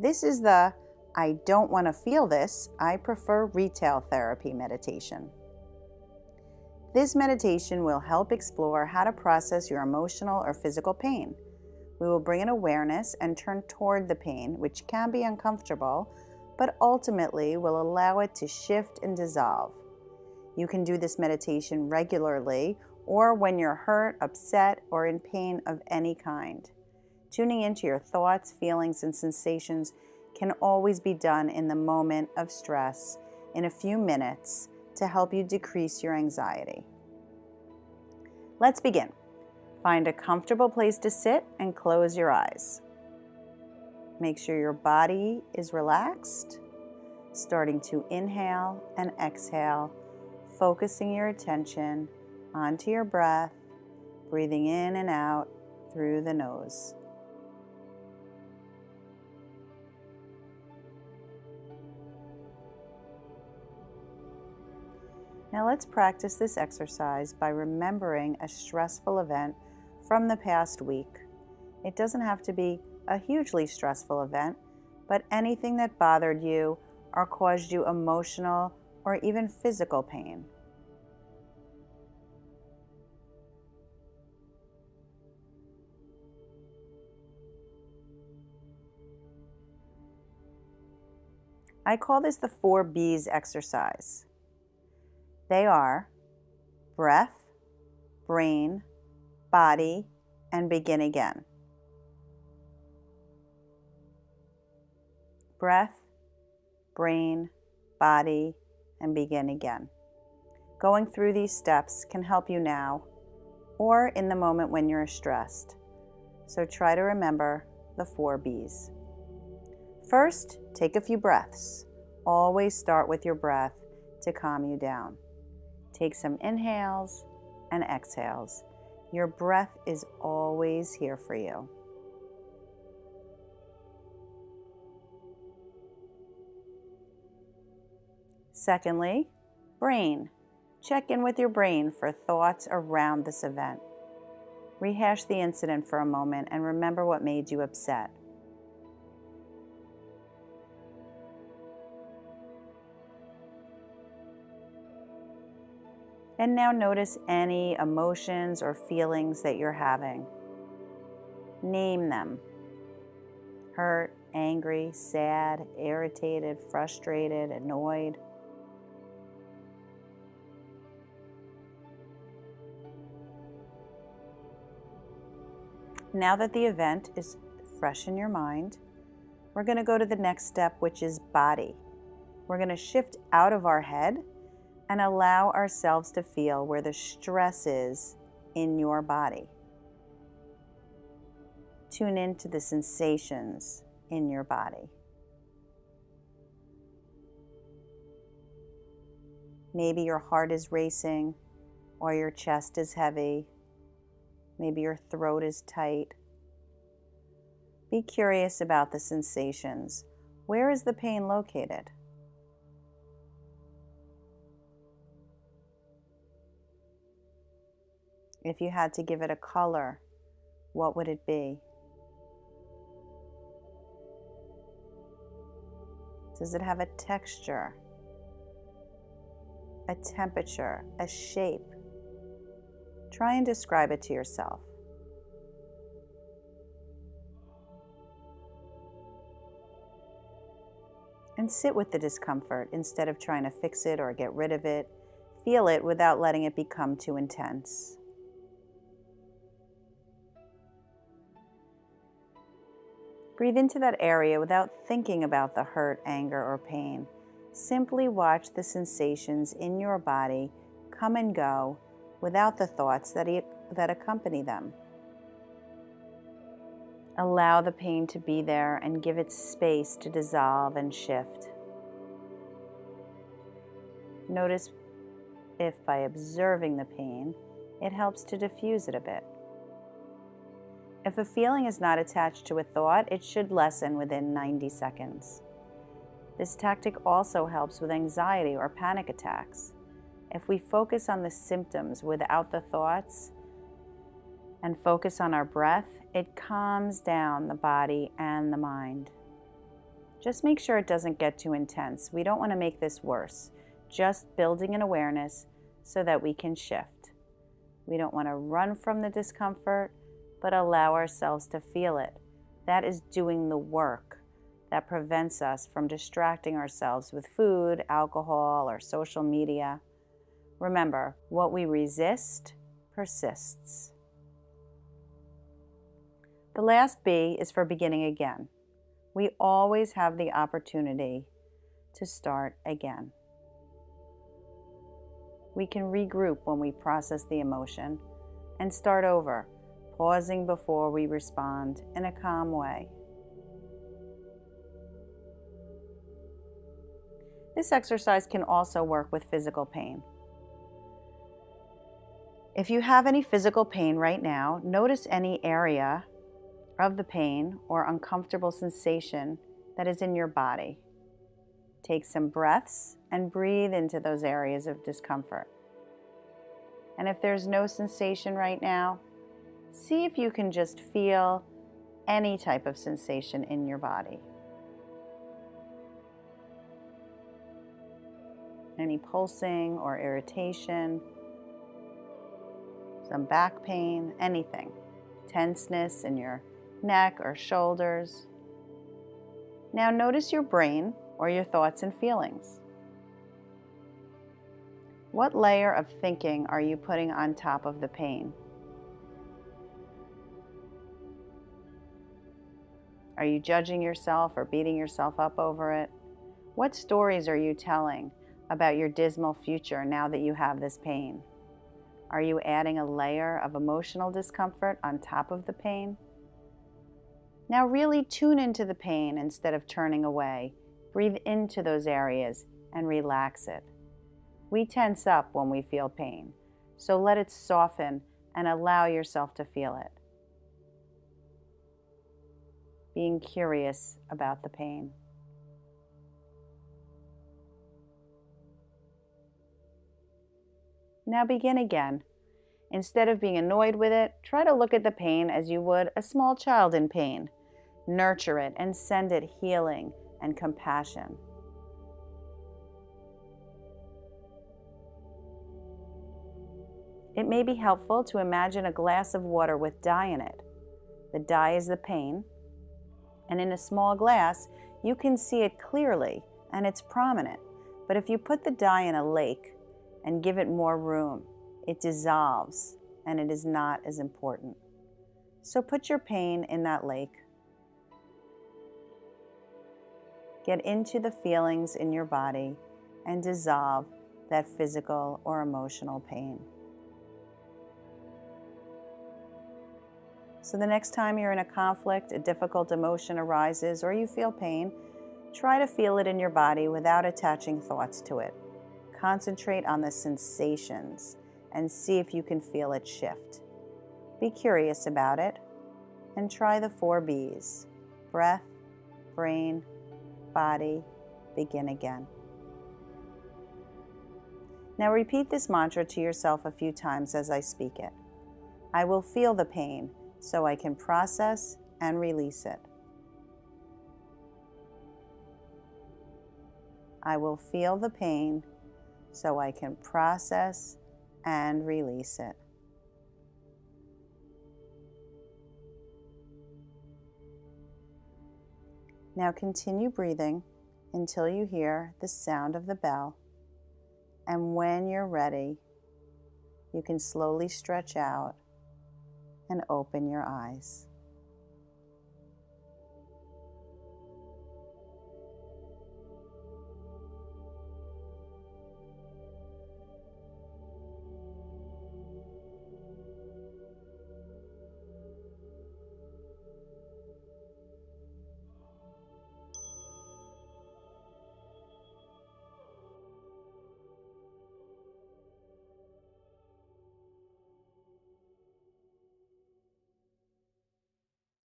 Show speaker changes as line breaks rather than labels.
This is the I don't want to feel this, I prefer retail therapy meditation. This meditation will help explore how to process your emotional or physical pain. We will bring in awareness and turn toward the pain, which can be uncomfortable, but ultimately will allow it to shift and dissolve. You can do this meditation regularly or when you're hurt, upset, or in pain of any kind. Tuning into your thoughts, feelings, and sensations can always be done in the moment of stress in a few minutes to help you decrease your anxiety. Let's begin. Find a comfortable place to sit and close your eyes. Make sure your body is relaxed, starting to inhale and exhale, focusing your attention onto your breath, breathing in and out through the nose. Now let's practice this exercise by remembering a stressful event from the past week. It doesn't have to be a hugely stressful event, but anything that bothered you or caused you emotional or even physical pain. I call this the 4 B's exercise. They are breath, brain, body, and begin again. Breath, brain, body, and begin again. Going through these steps can help you now or in the moment when you're stressed. So try to remember the 4 B's. First, take a few breaths. Always start with your breath to calm you down. Take some inhales and exhales. Your breath is always here for you. Secondly, brain. Check in with your brain for thoughts around this event. Rehash the incident for a moment and remember what made you upset. And now notice any emotions or feelings that you're having. Name them. Hurt, angry, sad, irritated, frustrated, annoyed. Now that the event is fresh in your mind, we're going to go to the next step, which is body. We're going to shift out of our head and allow ourselves to feel where the stress is in your body. Tune into the sensations in your body. Maybe your heart is racing, or your chest is heavy. Maybe your throat is tight. Be curious about the sensations. Where is the pain located? If you had to give it a color, what would it be? Does it have a texture, a temperature, a shape? Try and describe it to yourself. And sit with the discomfort instead of trying to fix it or get rid of it. Feel it without letting it become too intense. Breathe into that area without thinking about the hurt, anger, or pain. Simply watch the sensations in your body come and go without the thoughts that accompany them. Allow the pain to be there and give it space to dissolve and shift. Notice if by observing the pain, it helps to diffuse it a bit. If a feeling is not attached to a thought, it should lessen within 90 seconds. This tactic also helps with anxiety or panic attacks. If we focus on the symptoms without the thoughts and focus on our breath, it calms down the body and the mind. Just make sure it doesn't get too intense. We don't want to make this worse. Just building an awareness so that we can shift. We don't want to run from the discomfort, but allow ourselves to feel it. That is doing the work that prevents us from distracting ourselves with food, alcohol, or social media. Remember, what we resist persists. The last B is for beginning again. We always have the opportunity to start again. We can regroup when we process the emotion and start over, pausing before we respond in a calm way. This exercise can also work with physical pain. If you have any physical pain right now, notice any area of the pain or uncomfortable sensation that is in your body. Take some breaths and breathe into those areas of discomfort. And if there's no sensation right now, see if you can just feel any type of sensation in your body. Any pulsing or irritation, some back pain, anything. Tenseness in your neck or shoulders. Now notice your brain or your thoughts and feelings. What layer of thinking are you putting on top of the pain? Are you judging yourself or beating yourself up over it? What stories are you telling about your dismal future now that you have this pain? Are you adding a layer of emotional discomfort on top of the pain? Now really tune into the pain instead of turning away. Breathe into those areas and relax it. We tense up when we feel pain, so let it soften and allow yourself to feel it. Being curious about the pain. Now begin again. Instead of being annoyed with it, try to look at the pain as you would a small child in pain. Nurture it and send it healing and compassion. It may be helpful to imagine a glass of water with dye in it. The dye is the pain, and in a small glass, you can see it clearly and it's prominent. But if you put the dye in a lake and give it more room, it dissolves and it is not as important. So put your pain in that lake. Get into the feelings in your body and dissolve that physical or emotional pain. So the next time you're in a conflict, a difficult emotion arises, or you feel pain, try to feel it in your body without attaching thoughts to it. Concentrate on the sensations and see if you can feel it shift. Be curious about it and try the 4 B's: breath, brain, body, begin again. Now repeat this mantra to yourself a few times as I speak it. I will feel the pain so I can process and release it. I will feel the pain so I can process and release it. Now continue breathing until you hear the sound of the bell, and when you're ready, you can slowly stretch out and open your eyes.